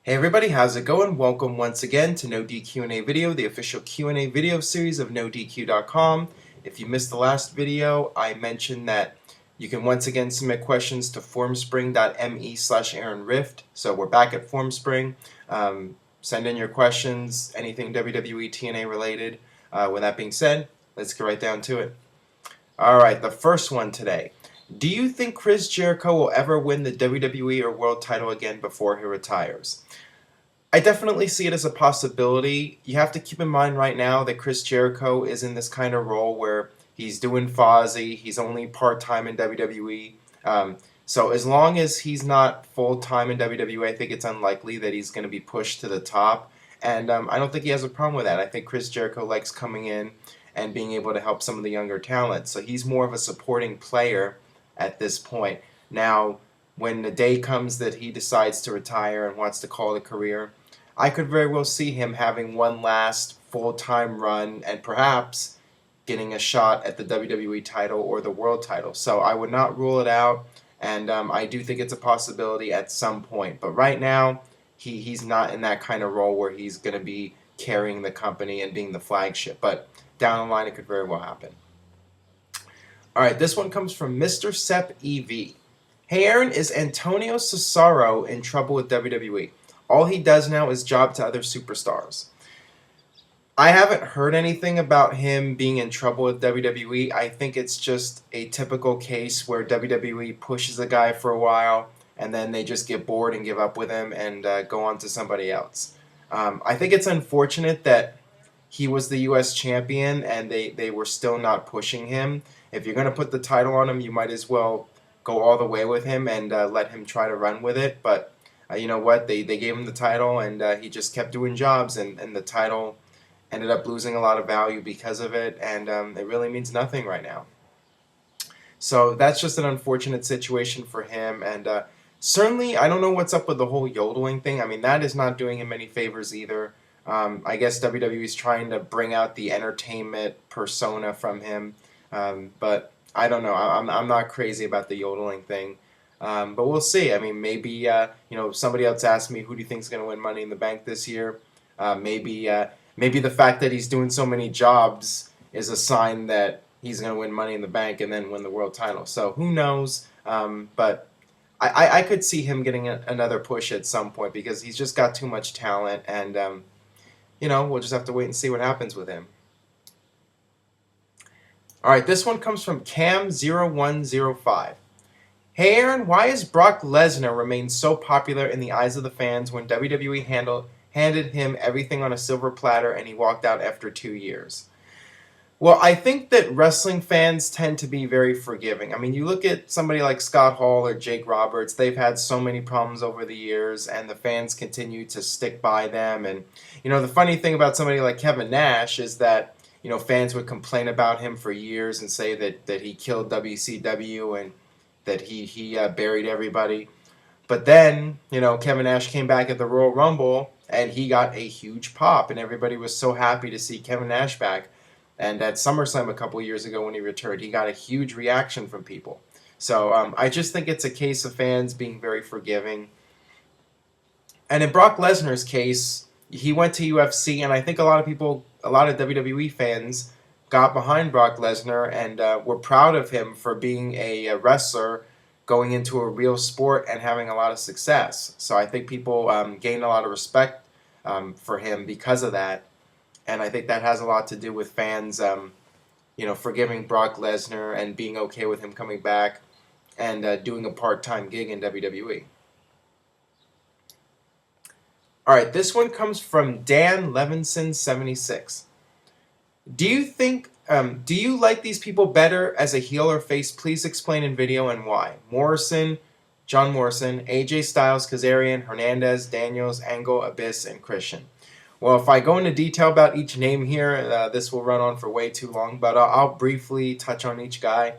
Hey everybody, how's it going? Welcome once again to NoDQ&A Video, the official Q&A video series of NoDQ.com. If you missed the last video, I mentioned that you can once again submit questions to formspring.me/AaronRift. So we're back at Formspring. Send in your questions, anything WWE TNA related. With that being said, let's get right down to it. Alright, the first one today. Do you think Chris Jericho will ever win the WWE or World title again before he retires? I definitely see it as a possibility. You have to keep in mind right now that Chris Jericho is in this kind of role where he's doing Fozzy, he's only part-time in WWE. So as long as he's not full-time in WWE, I think it's unlikely that he's going to be pushed to the top. And I don't think he has a problem with that. I think Chris Jericho likes coming in and being able to help some of the younger talent. So he's more of a supporting player at this point. Now, when the day comes that he decides to retire and wants to call it a career, I could very well see him having one last full-time run and perhaps getting a shot at the WWE title or the world title. So I would not rule it out, and I do think it's a possibility at some point. But right now, he's not in that kind of role where he's going to be carrying the company and being the flagship. But down the line, it could very well happen. All right, this one comes from Mr. Sep EV. Hey Aaron, is Antonio Cesaro in trouble with WWE? All he does now is job to other superstars. I haven't heard anything about him being in trouble with WWE. I think it's just a typical case where WWE pushes a guy for a while and then they just get bored and give up with him and go on to somebody else. I think it's unfortunate that he was the U.S. champion and they were still not pushing him. If you're going to put the title on him, you might as well go all the way with him and let him try to run with it. But you know what? They gave him the title and he just kept doing jobs, and the title ended up losing a lot of value because of it, and it really means nothing right now. So that's just an unfortunate situation for him, and certainly I don't know what's up with the whole yodeling thing. I mean, that is not doing him any favors either. I guess WWE is trying to bring out the entertainment persona from him, but I don't know. I'm not crazy about the yodeling thing, but we'll see. I mean, maybe somebody else asked me, who do you think is going to win Money in the Bank this year? Maybe the fact that he's doing so many jobs is a sign that he's going to win Money in the Bank and then win the world title. So who knows? But I could see him getting another push at some point because he's just got too much talent, and we'll just have to wait and see what happens with him. All right, this one comes from Cam0105. Hey Aaron, why has Brock Lesnar remained so popular in the eyes of the fans when WWE handed him everything on a silver platter and he walked out after 2 years? Well, I think that wrestling fans tend to be very forgiving. I mean, you look at somebody like Scott Hall or Jake Roberts, they've had so many problems over the years, and the fans continue to stick by them. And, the funny thing about somebody like Kevin Nash is that, fans would complain about him for years and say that he killed WCW and that he buried everybody. But then, Kevin Nash came back at the Royal Rumble, and he got a huge pop, and everybody was so happy to see Kevin Nash back. And at SummerSlam a couple of years ago when he returned, he got a huge reaction from people. So I just think it's a case of fans being very forgiving. And in Brock Lesnar's case, he went to UFC, and I think a lot of WWE fans got behind Brock Lesnar and were proud of him for being a wrestler going into a real sport and having a lot of success. So I think people gained a lot of respect for him because of that. And I think that has a lot to do with fans, forgiving Brock Lesnar and being okay with him coming back and doing a part-time gig in WWE. All right, this one comes from Dan Levinson76. Do you like these people better as a heel or face? Please explain in video and why. John Morrison, AJ Styles, Kazarian, Hernandez, Daniels, Angle, Abyss, and Christian. Well, if I go into detail about each name here, this will run on for way too long, but I'll briefly touch on each guy.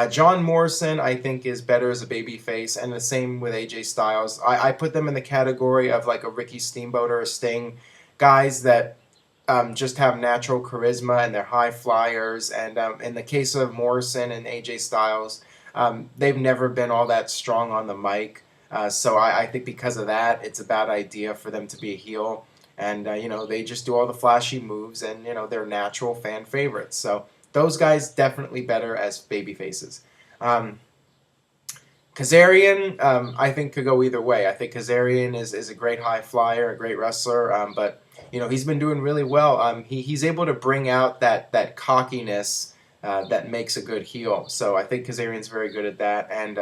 John Morrison, I think, is better as a babyface, and the same with AJ Styles. I put them in the category of like a Ricky Steamboat or a Sting, guys that just have natural charisma and they're high flyers. And in the case of Morrison and AJ Styles, they've never been all that strong on the mic. So I think because of that, it's a bad idea for them to be a heel. And, they just do all the flashy moves, and, they're natural fan favorites. So those guys definitely better as baby faces. Kazarian, I think, could go either way. I think Kazarian is a great high flyer, a great wrestler, but he's been doing really well. He's able to bring out that cockiness that makes a good heel. So I think Kazarian's very good at that. And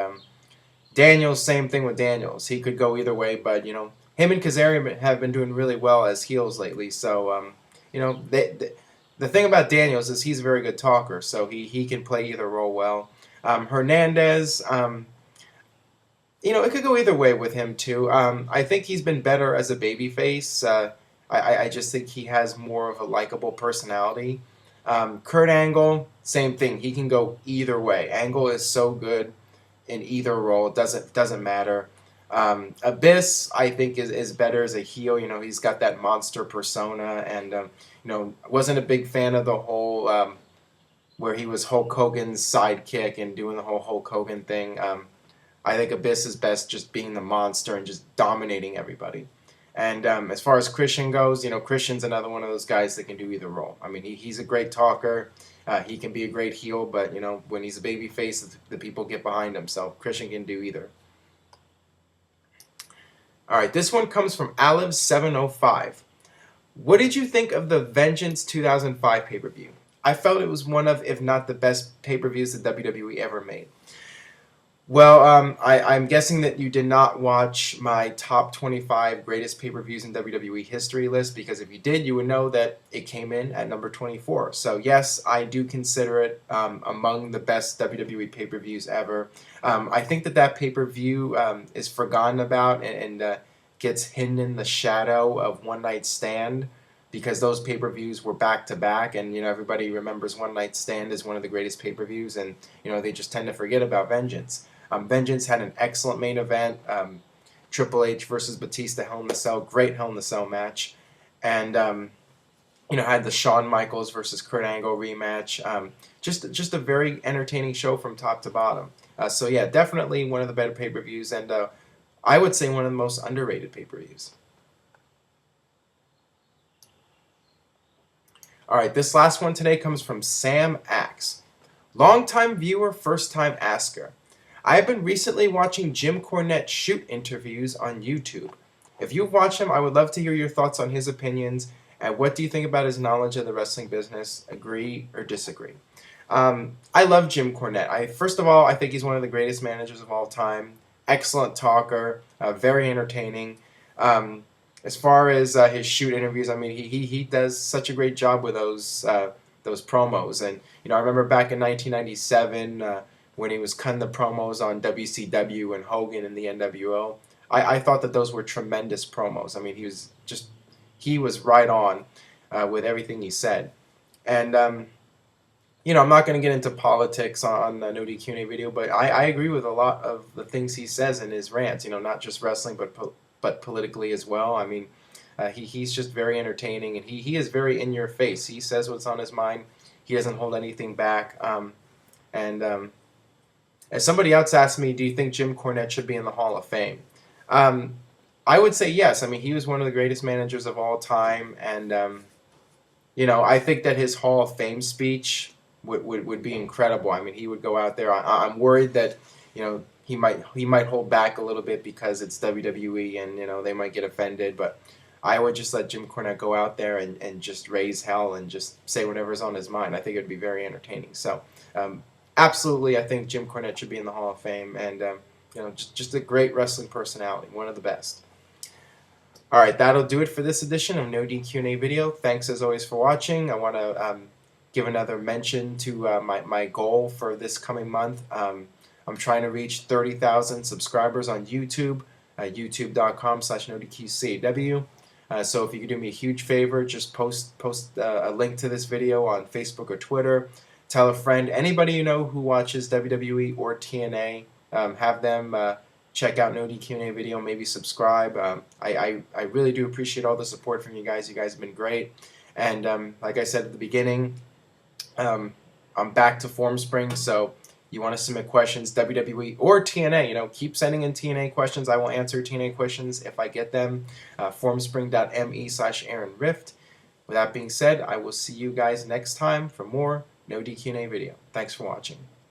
Daniels, same thing with Daniels. He could go either way, but him and Kazarian have been doing really well as heels lately. So the thing about Daniels is he's a very good talker, so he can play either role well. Hernandez. It could go either way with him too. I think he's been better as a babyface. I just think he has more of a likable personality. Kurt Angle, same thing. He can go either way. Angle is so good in either role. It doesn't matter. Abyss, I think, is better as a heel. He's got that monster persona, and wasn't a big fan of the whole where he was Hulk Hogan's sidekick and doing the whole Hulk Hogan thing. I think Abyss is best just being the monster and just dominating everybody. And as far as Christian goes, Christian's another one of those guys that can do either role. I mean, he's a great talker. He can be a great heel, but, when he's a baby face, the people get behind him. So Christian can do either. All right, this one comes from Aliv705. What did you think of the Vengeance 2005 pay-per-view? I felt it was one of, if not the best pay-per-views that WWE ever made. Well, I'm guessing that you did not watch my top 25 greatest pay-per-views in WWE history list, because if you did, you would know that it came in at number 24. So yes, I do consider it among the best WWE pay-per-views ever. I think that pay-per-view is forgotten about and gets hidden in the shadow of One Night Stand, because those pay-per-views were back-to-back, and everybody remembers One Night Stand as one of the greatest pay-per-views, and they just tend to forget about Vengeance. Vengeance had an excellent main event. Triple H versus Batista, Hell in a Cell, great Hell in a Cell match, and had the Shawn Michaels versus Kurt Angle rematch. Just a very entertaining show from top to bottom. So yeah, definitely one of the better pay-per-views, and I would say one of the most underrated pay-per-views. All right, this last one today comes from Sam Axe. Longtime viewer, first-time asker. I have been recently watching Jim Cornette shoot interviews on YouTube. If you've watched them, I would love to hear your thoughts on his opinions, and what do you think about his knowledge of the wrestling business? Agree or disagree? I love Jim Cornette. First of all, I think he's one of the greatest managers of all time. Excellent talker, very entertaining. As far as his shoot interviews, I mean, he does such a great job with those promos. And I remember back in 1997 when he was cutting the promos on WCW and Hogan and the NWO. I thought that those were tremendous promos. I mean, he was right on with everything he said. And I'm not going to get into politics on the NoDQ&AV video, but I agree with a lot of the things he says in his rants. Not just wrestling, but politically as well. I mean, he's just very entertaining, and he is very in your face. He says what's on his mind. He doesn't hold anything back. As somebody else asked me, do you think Jim Cornette should be in the Hall of Fame? I would say yes. I mean, he was one of the greatest managers of all time, and I think that his Hall of Fame speech would be incredible. I mean, he would go out there. I'm worried that he might hold back a little bit because it's WWE, and they might get offended. But I would just let Jim Cornette go out there and just raise hell and just say whatever's on his mind. I think it would be very entertaining. So absolutely, I think Jim Cornette should be in the Hall of Fame, and just a great wrestling personality, one of the best. All right, that'll do it for this edition of NoDQ&A video. Thanks as always for watching. I want to give another mention to my goal for this coming month. I'm trying to reach 30,000 subscribers on YouTube, youtube.com/NoDQCAW. So if you could do me a huge favor, just post a link to this video on Facebook or Twitter. Tell a friend, anybody you know who watches WWE or TNA, have them check out NoDQ&A video, maybe subscribe. I really do appreciate all the support from you guys. You guys have been great. And like I said at the beginning, I'm back to Form Spring, so You want to submit questions, WWE or TNA, keep sending in TNA questions. I will answer TNA questions if I get them. Formspring.me/Aaron Rift. With that being said, I will see you guys next time for more No DQ&A video. Thanks for watching.